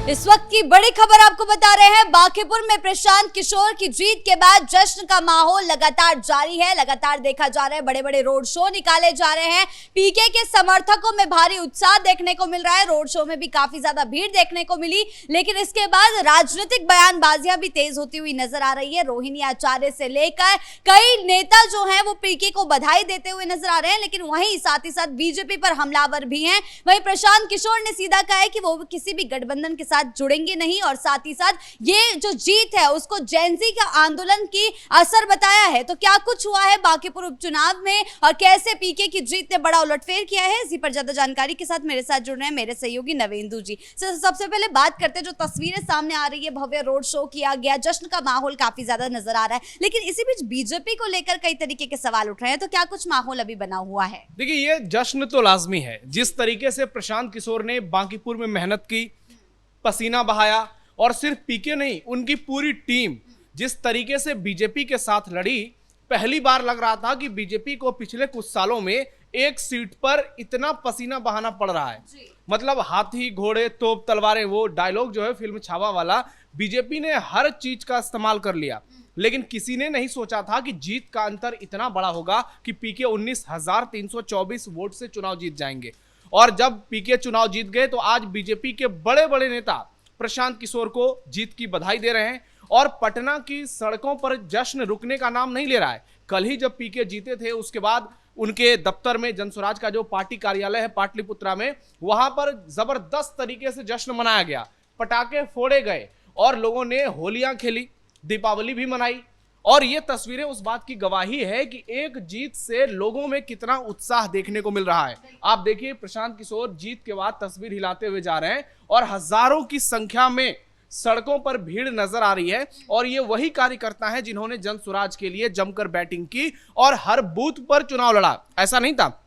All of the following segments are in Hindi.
इस वक्त की बड़ी खबर आपको बता रहे हैं। बांकीपुर में प्रशांत किशोर की जीत के बाद जश्न का माहौल लगातार जारी है। लगातार देखा जा रहा है, बड़े बड़े रोड शो निकाले जा रहे हैं। पीके के समर्थकों में भारी उत्साह देखने को मिल रहा है। रोड शो में भी काफी ज्यादा भीड़ देखने को मिली, लेकिन इसके बाद राजनीतिक बयानबाजियां भी तेज होती हुई नजर आ रही है। रोहिणी आचार्य से लेकर कई नेता जो हैं वो पीके को बधाई देते हुए नजर आ रहे हैं, लेकिन वहीं साथ ही साथ बीजेपी पर हमलावर भी हैं। वहीं प्रशांत किशोर ने सीधा कहा है कि वो किसी भी गठबंधन के साथ जुड़ेंगे नहीं, और साथ ही साथ ये जो जीत है उसको जेनजी का आंदोलन की असर बताया है। तो क्या कुछ हुआ है बांकीपुर उपचुनाव में और कैसे पीके की जीत ने बड़ा उलटफेर किया है, इसी पर ज्यादा जानकारी के साथ मेरे साथ जुड़ रहे हैं मेरे सहयोगी नवेंदु जी। सबसे पहले बात करते हैं, जो तस्वीरें सामने आ रही है, भव्य रोड शो किया गया, जश्न का माहौल काफी ज्यादा नजर आ रहा है, लेकिन इसी बीच बीजेपी को लेकर कई तरीके के सवाल उठ रहे हैं। तो क्या कुछ माहौल अभी बना हुआ है? देखिए, ये जश्न तो लाजमी है। जिस तरीके से प्रशांत किशोर ने बांकीपुर में मेहनत की, पसीना बहाया, और सिर्फ पीके नहीं, उनकी पूरी टीम जिस तरीके से बीजेपी के साथ लड़ी, पहली बार लग रहा था कि बीजेपी को पिछले कुछ सालों में एक सीट पर इतना पसीना बहाना पड़ रहा है। मतलब हाथी घोड़े तोप तलवारें, वो डायलॉग जो है फिल्म छावा वाला, बीजेपी ने हर चीज का इस्तेमाल कर लिया। लेकिन किसी ने नहीं सोचा था कि जीत का अंतर इतना बड़ा होगा कि पीके 19,324 वोट से चुनाव जीत जाएंगे। और जब पीके चुनाव जीत गए तो आज बीजेपी के बड़े बड़े नेता प्रशांत किशोर को जीत की बधाई दे रहे हैं। और पटना की सड़कों पर जश्न रुकने का नाम नहीं ले रहा है। कल ही जब पीके जीते थे, उसके बाद उनके दफ्तर में, जनसुराज का जो पार्टी कार्यालय है पाटलिपुत्रा में, वहां पर जबरदस्त तरीके से जश्न मनाया गया, पटाखे फोड़े गए और लोगों ने होलियां खेली, दीपावली भी मनाई। और ये तस्वीरें उस बात की गवाही है कि एक जीत से लोगों में कितना उत्साह देखने को मिल रहा है। आप देखिए, प्रशांत किशोर जीत के बाद तस्वीर हिलाते हुए जा रहे हैं और हजारों की संख्या में सड़कों पर भीड़ नजर आ रही है। और ये वही कार्यकर्ता हैं जिन्होंने जनसुराज के लिए जमकर बैटिंग की और हर बूथ पर चुनाव लड़ा। ऐसा नहीं था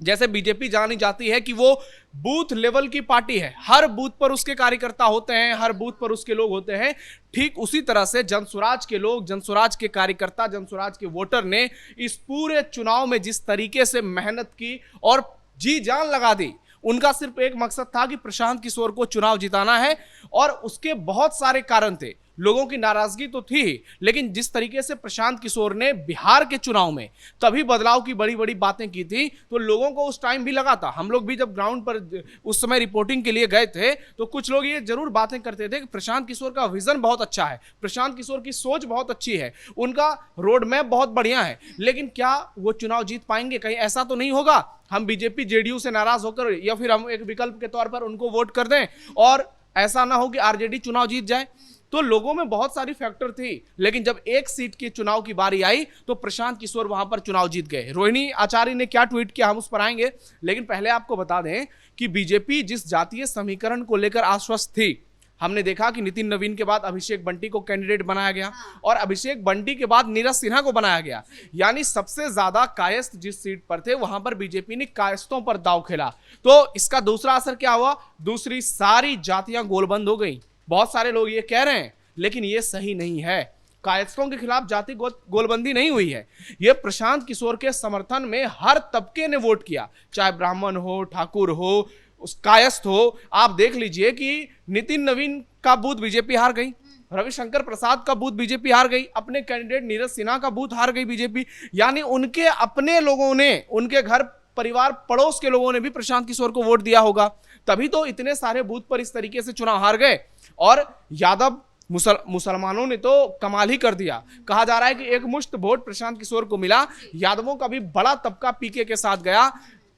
जैसे बीजेपी जानी जाती है कि वो बूथ लेवल की पार्टी है, हर बूथ पर उसके कार्यकर्ता होते हैं, हर बूथ पर उसके लोग होते हैं। ठीक उसी तरह से जनसुराज के लोग, जनसुराज के कार्यकर्ता, जनसुराज के वोटर ने इस पूरे चुनाव में जिस तरीके से मेहनत की और जी जान लगा दी, उनका सिर्फ एक मकसद था कि प्रशांत किशोर को चुनाव जिताना है। और उसके बहुत सारे कारण थे। लोगों की नाराजगी तो थी, लेकिन जिस तरीके से प्रशांत किशोर ने बिहार के चुनाव में तभी बदलाव की बड़ी बड़ी बातें की थी, तो लोगों को उस टाइम भी लगा था। हम लोग भी जब ग्राउंड पर उस समय रिपोर्टिंग के लिए गए थे, तो कुछ लोग ये जरूर बातें करते थे कि प्रशांत किशोर का विजन बहुत अच्छा है, प्रशांत किशोर की सोच बहुत अच्छी है, उनका रोड मैप बहुत बढ़िया है। लेकिन क्या वो चुनाव जीत पाएंगे? कहीं ऐसा तो नहीं होगा हम बीजेपी जेडीयू से नाराज होकर या फिर हम एक विकल्प के तौर पर उनको वोट कर दें और ऐसा ना हो कि आरजेडी चुनाव जीत जाए? तो लोगों में बहुत सारी फैक्टर थी, लेकिन जब एक सीट के चुनाव की बारी आई तो प्रशांत किशोर वहां पर चुनाव जीत गए। रोहिणी आचार्य ने क्या ट्वीट किया, हम उस पर आएंगे, लेकिन पहले आपको बता दें कि बीजेपी जिस जातीय समीकरण को लेकर आश्वस्त थी, हमने देखा कि नितिन नवीन के बाद अभिषेक बंटी को कैंडिडेट बनाया गया और अभिषेक बंटी के बाद नीरज सिन्हा को बनाया गया। यानी सबसे ज्यादा कायस्थ जिस सीट पर थे, वहां पर बीजेपी ने कायस्थों पर दांव खेला। तो इसका दूसरा असर क्या हुआ? दूसरी सारी जातियां गोलबंद हो गई। बहुत सारे लोग ये कह रहे हैं, लेकिन ये सही नहीं है। कायस्थों के खिलाफ जाति गोलबंदी नहीं हुई है। ये प्रशांत किशोर के समर्थन में हर तबके ने वोट किया, चाहे ब्राह्मण हो, ठाकुर हो, उस कायस्थ हो। आप देख लीजिए कि नितिन नवीन का बूथ बीजेपी हार गई, रविशंकर प्रसाद का बूथ बीजेपी हार गई, अपने कैंडिडेट नीरज सिन्हा का बूथ हार गई बीजेपी। यानी उनके अपने लोगों ने, उनके घर परिवार पड़ोस के लोगों ने भी प्रशांत किशोर को वोट दिया होगा, तभी तो इतने सारे बूथ पर इस तरीके से चुनाव हार गए। और यादव मुसलमानों ने तो कमाल ही कर दिया। कहा जा रहा है कि एक मुश्त वोट प्रशांत किशोर को मिला। यादवों का भी बड़ा तबका पीके के साथ गया।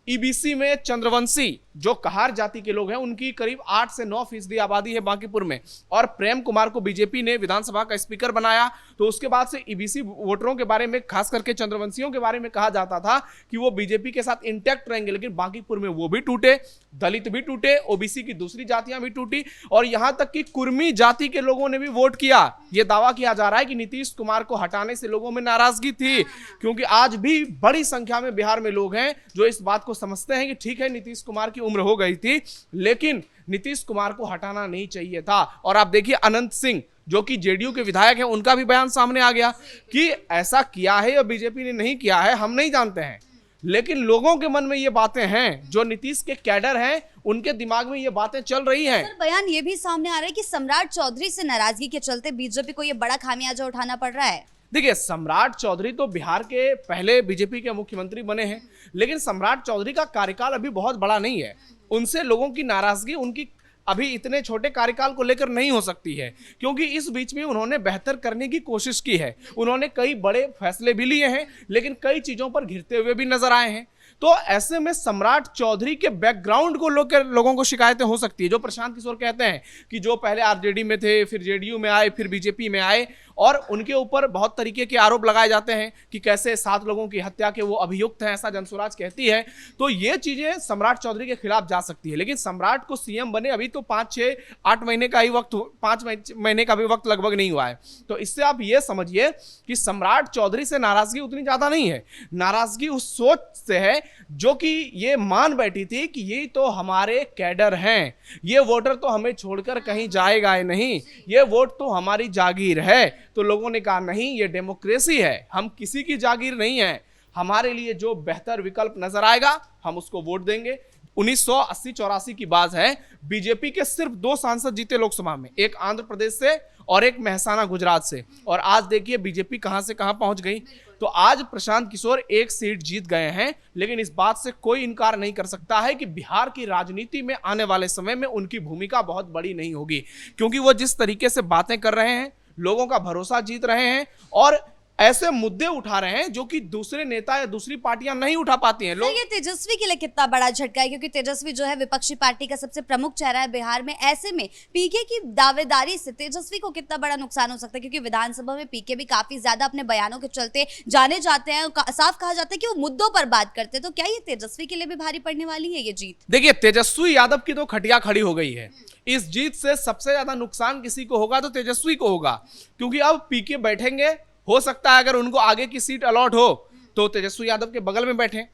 ईबीसी में चंद्रवंशी जो कहार जाति के लोग हैं, उनकी करीब 8 से 9% आबादी है बांकीपुर में, और प्रेम कुमार को बीजेपी ने विधानसभा का स्पीकर बनाया। तो उसके बाद से ईबीसी वोटरों के बारे में, खास करके चंद्रवंशियों के बारे में कहा जाता था कि वो बीजेपी के साथ इंटैक्ट रहेंगे, लेकिन बांकीपुर में वो भी टूटे, दलित भी टूटे, ओबीसी की दूसरी जातियां भी टूटी, और यहां तक कि कुर्मी जाति के लोगों ने भी वोट किया। यह दावा किया जा रहा है कि नीतीश कुमार को हटाने से लोगों में नाराजगी थी, क्योंकि आज भी बड़ी संख्या में बिहार में लोग हैं जो इस बात को समझते हैं कि ठीक है, नीतीश कुमार की उम्र हो गई थी, लेकिन नीतीश कुमार को हटाना नहीं चाहिए था। और आप देखिए, अनंत सिंह जो कि जेडीयू के विधायक हैं, उनका भी बयान सामने आ गया कि ऐसा किया है या बीजेपी ने नहीं किया है हम नहीं जानते हैं, लेकिन लोगों के मन में ये बातें हैं, जो नीतीश के कैडर हैं उनके दिमाग में ये बातें चल रही हैं। सर, बयान ये भी सामने आ रहा है कि सम्राट चौधरी से नाराजगी के चलते बीजेपी को ये बड़ा खामियाजा उठाना पड़ रहा है। देखिए, सम्राट चौधरी तो बिहार के पहले बीजेपी के मुख्यमंत्री बने हैं, लेकिन सम्राट चौधरी का कार्यकाल अभी बहुत बड़ा नहीं है। उनसे लोगों की नाराजगी उनकी अभी इतने छोटे कार्यकाल को लेकर नहीं हो सकती है, क्योंकि इस बीच में उन्होंने बेहतर करने की कोशिश की है। उन्होंने कई बड़े फैसले भी लिए हैं, लेकिन कई चीजों पर घिरते हुए भी नजर आए हैं। तो ऐसे में सम्राट चौधरी के बैकग्राउंड को लोगों को शिकायतें हो सकती है। जो प्रशांत किशोर कहते हैं कि जो पहले आरजेडी में थे, फिर जेडीयू में आए, फिर बीजेपी में आए, और उनके ऊपर बहुत तरीके के आरोप लगाए जाते हैं कि कैसे 7 लोगों की हत्या के वो अभियुक्त हैं, ऐसा जनसुराज कहती है। तो ये चीजें सम्राट चौधरी के खिलाफ जा सकती है। लेकिन सम्राट को सीएम बने अभी तो 5, 6, 8 महीने का ही वक्त, 5 महीने का भी वक्त लगभग नहीं हुआ है। तो इससे आप ये समझिए कि सम्राट चौधरी से नाराजगी उतनी ज्यादा नहीं है। नाराजगी उस सोच से है जो कि ये मान बैठी थी कि ये तो हमारे कैडर हैं, ये वोटर तो हमें छोड़कर कहीं जाएगा नहीं, ये वोट तो हमारी जागीर है। तो लोगों ने कहा नहीं, ये डेमोक्रेसी है, हम किसी की जागीर नहीं है, हमारे लिए जो बेहतर विकल्प नजर आएगा हम उसको वोट देंगे। 1980-84 की बात है, बीजेपी के सिर्फ 2 सांसद जीते लोकसभा में, एक आंध्र प्रदेश से और एक मेहसाना गुजरात से, और आज देखिए बीजेपी कहां से कहां पहुंच गई। तो आज प्रशांत किशोर 1 सीट जीत गए हैं, लेकिन इस बात से कोई इनकार नहीं कर सकता है कि बिहार की राजनीति में आने वाले समय में उनकी भूमिका बहुत बड़ी नहीं होगी, क्योंकि वो जिस तरीके से बातें कर रहे हैं, लोगों का भरोसा जीत रहे हैं और ऐसे मुद्दे उठा रहे हैं जो कि दूसरे नेता या दूसरी पार्टियां नहीं उठा पाती हैं। लोग ये तेजस्वी के लिए कितना बड़ा झटका है, क्योंकि तेजस्वी जो है विपक्षी पार्टी का सबसे प्रमुख चेहरा है बिहार में। ऐसे में पीके की दावेदारी से तेजस्वी को कितना बड़ा नुकसान हो सकता है, क्योंकि विधानसभा में पीके भी काफी ज्यादा अपने बयानों के चलते जाने जाते हैं। साफ कहा जाता है कि वो मुद्दों पर बात करते हैं। तो क्या ये तेजस्वी के लिए भी भारी पड़ने वाली है ये जीत? देखिए, तेजस्वी यादव की तो खटिया खड़ी हो गई है। इस जीत से सबसे ज्यादा नुकसान किसी को होगा तो तेजस्वी को होगा, क्योंकि अब पीके बैठेंगे, हो सकता है अगर उनको आगे की सीट अलॉट हो तो तेजस्वी यादव के बगल में बैठे,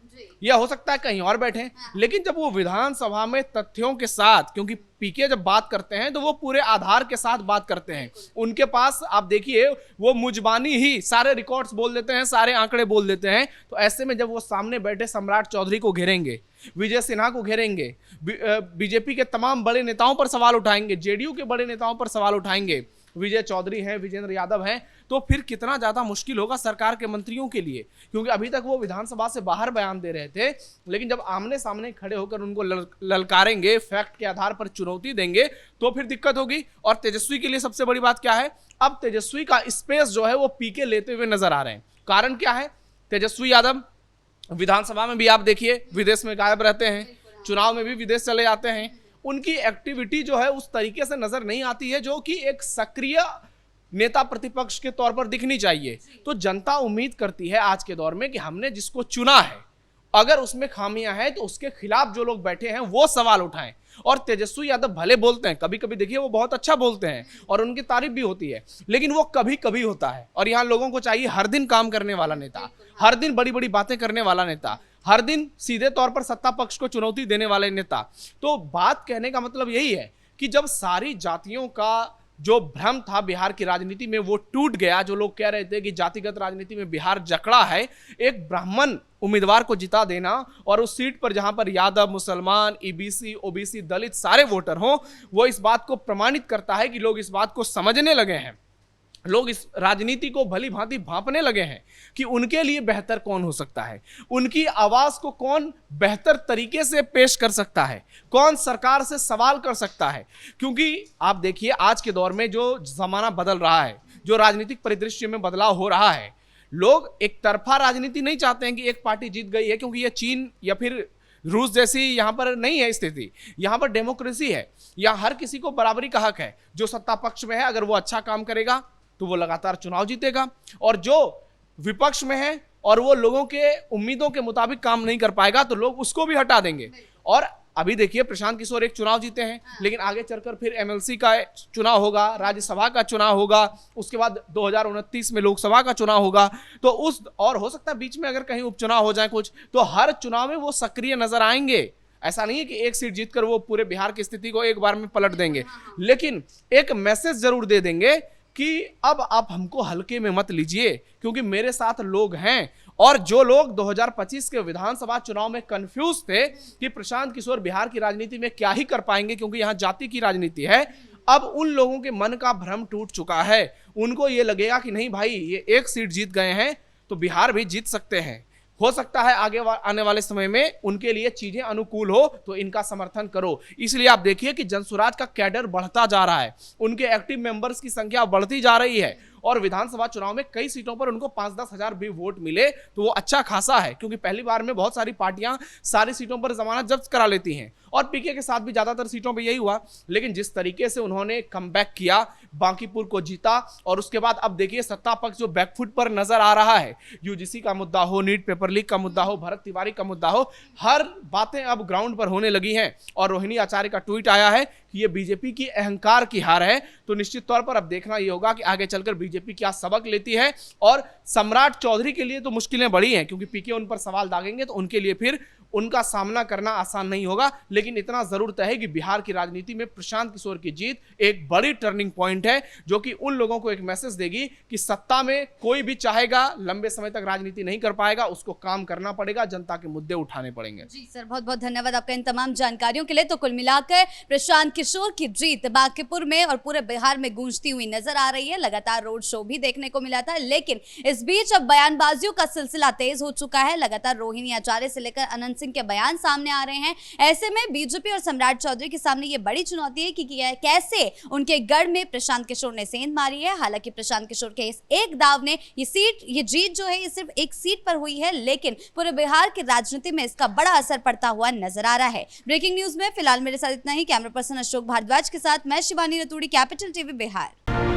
या हो सकता है कहीं और बैठे। लेकिन जब वो विधानसभा में तथ्यों के साथ, क्योंकि पीके जब बात करते हैं तो वो पूरे आधार के साथ बात करते हैं, उनके पास आप देखिए वो मुजबानी ही सारे रिकॉर्ड्स बोल देते हैं, सारे आंकड़े बोल देते हैं। तो ऐसे में जब वो सामने बैठे सम्राट चौधरी को घेरेंगे, विजय सिन्हा को घेरेंगे, बीजेपी के तमाम बड़े नेताओं पर सवाल उठाएंगे, जेडीयू के बड़े नेताओं पर सवाल उठाएंगे, विजय चौधरी हैं, विजेंद्र यादव हैं, तो फिर कितना ज्यादा मुश्किल होगा सरकार के मंत्रियों के लिए। क्योंकि अभी तक वो विधानसभा से बाहर बयान दे रहे थे, लेकिन जब आमने सामने खड़े होकर उनको ललकारेंगे, फैक्ट के आधार पर चुनौती देंगे, तो फिर दिक्कत होगी। और तेजस्वी के लिए सबसे बड़ी बात क्या है, अब तेजस्वी का स्पेस जो है वो पीके लेते हुए नजर आ रहे हैं। कारण क्या है, तेजस्वी यादव विधानसभा में भी आप देखिए विदेश में गायब रहते हैं, चुनाव में भी विदेश चले जाते हैं, उनकी एक्टिविटी जो है उस तरीके से नजर नहीं आती है जो कि एक सक्रिय नेता प्रतिपक्ष के तौर पर दिखनी चाहिए। तो जनता उम्मीद करती है आज के दौर में कि हमने जिसको चुना है, अगर उसमें खामियां हैं तो उसके खिलाफ जो लोग बैठे हैं वो सवाल उठाएं। और तेजस्वी यादव भले बोलते हैं, कभी कभी देखिए वो बहुत अच्छा बोलते हैं और उनकी तारीफ भी होती है, लेकिन वो कभी कभी होता है। और यहाँ लोगों को चाहिए हर दिन काम करने वाला नेता, हर दिन बड़ी बड़ी बातें करने वाला नेता, हर दिन सीधे तौर पर सत्ता पक्ष को चुनौती देने वाले नेता। तो बात कहने का मतलब यही है कि जब सारी जातियों का जो भ्रम था बिहार की राजनीति में वो टूट गया, जो लोग कह रहे थे कि जातिगत राजनीति में बिहार जकड़ा है, एक ब्राह्मण उम्मीदवार को जिता देना और उस सीट पर जहां पर यादव, मुसलमान, ईबीसी, ओबीसी, दलित सारे वोटर हों, वो इस बात को प्रमाणित करता है कि लोग इस बात को समझने लगे हैं, लोग इस राजनीति को भली भांति भांपने लगे हैं कि उनके लिए बेहतर कौन हो सकता है, उनकी आवाज को कौन बेहतर तरीके से पेश कर सकता है, कौन सरकार से सवाल कर सकता है। क्योंकि आप देखिए आज के दौर में जो जमाना बदल रहा है, जो राजनीतिक परिदृश्य में बदलाव हो रहा है, लोग एक तरफा राजनीति नहीं चाहते हैं कि एक पार्टी जीत गई है, क्योंकि ये चीन या फिर रूस जैसी यहाँ पर नहीं है स्थिति। यहाँ पर डेमोक्रेसी है, यहाँ हर किसी को बराबरी का हक है। जो सत्ता पक्ष में है अगर वो अच्छा काम करेगा तो वो लगातार चुनाव जीतेगा, और जो विपक्ष में है और वो लोगों के उम्मीदों के मुताबिक काम नहीं कर पाएगा तो लोग उसको भी हटा देंगे। और अभी देखिए प्रशांत किशोर एक चुनाव जीते हैं, लेकिन आगे चलकर फिर एमएलसी का चुनाव होगा, राज्यसभा का चुनाव होगा, उसके बाद 2029 में लोकसभा का चुनाव होगा। तो उस और हो सकता है बीच में अगर कहीं उपचुनाव हो जाए कुछ, तो हर चुनाव में वो सक्रिय नजर आएंगे। ऐसा नहीं है कि एक सीट जीतकर वो पूरे बिहार की स्थिति को एक बार में पलट देंगे, लेकिन एक मैसेज जरूर दे देंगे कि अब आप हमको हल्के में मत लीजिए, क्योंकि मेरे साथ लोग हैं और जो लोग 2025 के विधानसभा चुनाव में कंफ्यूज थे कि प्रशांत किशोर बिहार की राजनीति में क्या ही कर पाएंगे क्योंकि यहां जाति की राजनीति है, अब उन लोगों के मन का भ्रम टूट चुका है। उनको ये लगेगा कि नहीं भाई, ये एक सीट जीत गए हैं तो बिहार भी जीत सकते हैं। हो सकता है आगे आने वाले समय में उनके लिए चीजें अनुकूल हो तो इनका समर्थन करो। इसलिए आप देखिए कि जनसुराज का कैडर बढ़ता जा रहा है, उनके एक्टिव मेंबर्स की संख्या बढ़ती जा रही है और विधानसभा चुनाव में कई सीटों पर उनको 5-10 हजार भी वोट मिले तो वो अच्छा खासा है, क्योंकि पहली बार में बहुत सारी पार्टियां सारी सीटों पर जमानत जब्त करा लेती हैं और पीके के साथ भी ज्यादातर सीटों पर यही हुआ। लेकिन जिस तरीके से उन्होंने कमबैक किया, बांकीपुर को जीता और उसके बाद अब देखिए सत्ता पक्ष जो बैकफुट पर नजर आ रहा है, यूजीसी का मुद्दा हो, नीट पेपर लीक का मुद्दा हो, भरत तिवारी का मुद्दा हो, हर बातें अब ग्राउंड पर होने लगी हैं। और रोहिणी आचार्य का ट्वीट आया है कि ये बीजेपी की अहंकार की हार है। तो निश्चित तौर पर अब देखना यह होगा कि आगे चलकर बीजेपी क्या सबक लेती है। और सम्राट चौधरी के लिए तो मुश्किलें बड़ी हैं क्योंकि पीके उन पर सवाल दागेंगे तो उनके लिए फिर उनका सामना करना आसान नहीं होगा। लेकिन इतना जरूर तय है कि बिहार की राजनीति में प्रशांत किशोर की जीत एक बड़ी टर्निंग पॉइंट है, जो कि उन लोगों को एक मैसेज देगी कि सत्ता में कोई भी चाहेगा लंबे समय तक राजनीति नहीं कर पाएगा, उसको काम करना पड़ेगा, जनता के मुद्दे उठाने पड़ेंगे। जी सर, बहुत बहुत धन्यवाद आपका इन तमाम जानकारियों के लिए। तो कुल मिलाकर प्रशांत किशोर की जीत बांकीपुर में और पूरे बिहार में गूंजती हुई नजर आ रही है। लगातार रोड शो भी देखने को मिला था, लेकिन इस बीच अब बयानबाजियों का सिलसिला तेज हो चुका है। लगातार रोहिणी आचार्य से लेकर अनंत सिंह के बयान सामने आ रहे हैं। ऐसे में बीजेपी और सम्राट चौधरी के सामने ये बड़ी चुनौती है कि कैसे उनके गढ़ में प्रशांत किशोर ने सेंध मारी है। हालांकि प्रशांत किशोर के इस एक दाव ने ये जीत जो है ये सिर्फ एक सीट पर हुई है, लेकिन पूरे बिहार की राजनीति में इसका बड़ा असर पड़ता हुआ नजर आ रहा है। ब्रेकिंग न्यूज में फिलहाल मेरे साथ इतना ही। कैमरा पर्सन अशोक भारद्वाज के साथ मैं शिवानी रतूड़ी, कैपिटल टीवी बिहार।